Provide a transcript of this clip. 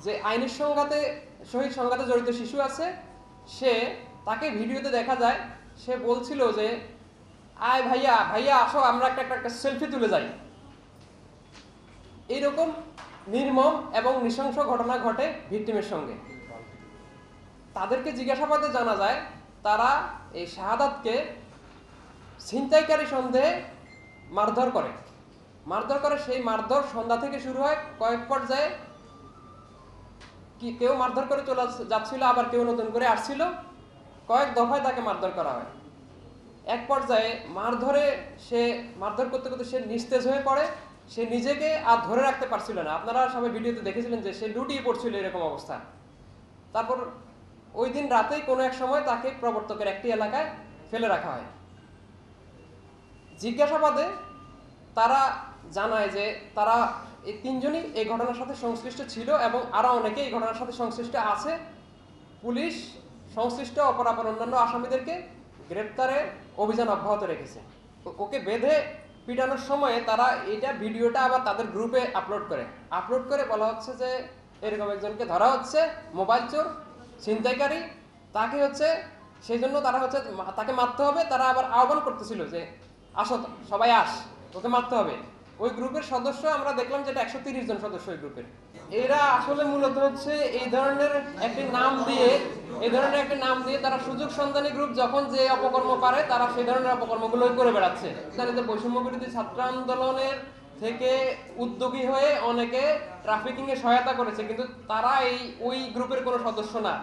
যে আইনের সহিত সংঘাতে জড়িত শিশু আছে, সে তাকে ভিডিওতে দেখা যায় সে বলছিল যে আয় ভাইয়া ভাইয়া আসো আমরা একটা সেলফি তুলে যাই। এইরকম নির্মম এবং নৃশংস ঘটনা ঘটে ভিকটিমের সঙ্গে। তাদেরকে জিজ্ঞাসাবাদে জানা যায় তারা এই শাহাদাতকে ছিনতাইকারী সন্দেহে মারধর করে। সেই মারধর সন্ধ্যা থেকে শুরু হয়, কয়েক পর্যায়ে কেউ মারধর করে চলে যাচ্ছিল, আবার কেউ নতুন করে আসছিল, কয়েক দফায় তাকে মারধর করা হয়। এক পর্যায়ে মারধর করতে করতে সে নিস্তেজ হয়ে পড়ে, সে নিজেকে আর ধরে রাখতে পারছিল না। আপনারা সবাই ভিডিওতে দেখেছিলেন যে সে লুটিয়ে পড়ছিল এরকম অবস্থা। তারপর ওই দিন রাতেই কোনো এক সময় তাকে প্রবর্তকের একটি এলাকায় ফেলে রাখা হয়। জিজ্ঞাসাবাদে তারা জানায় যে তারা এই তিনজনই এই ঘটনার সাথে সংশ্লিষ্ট ছিল এবং আরো অনেকে এই ঘটনার সাথে সংশ্লিষ্ট আছে। পুলিশ সংশ্লিষ্ট অপরাপর অন্যান্য আসামিদেরকে গ্রেপ্তারে অভিযান অব্যাহত রেখেছে। ওকে বেঁধে পিটানোর সময়ে তারা এটা ভিডিওটা আবার তাদের গ্রুপে আপলোড করে বলা হচ্ছে যে এরকম একজনকে ধরা হচ্ছে, মোবাইল চোর, ছিনতাইকারী, তাকে সেই জন্য তারা তাকে মারতে হবে। তারা আবার আহ্বান করতেছিল যে আসো সবাই ওকে মারতে হবে। ওই গ্রুপের সদস্য আমরা দেখলাম যেটা 130 জন সদস্য ওই গ্রুপের। এরা আসলে মূলত এই ধরনের একটি নাম দিয়ে তারা সুযোগ সন্ধানী গ্রুপ যখন যে অপকর্ম পারে তারা সেই ধরনের অপকর্মগুলোই করে বেড়াচ্ছে। বৈষম্য বিরোধী ছাত্র আন্দোলনের থেকে উদ্যোগী হয়ে অনেকে ট্রাফিকিং এ সহায়তা করেছে, কিন্তু তারা ওই গ্রুপের কোনো সদস্য না।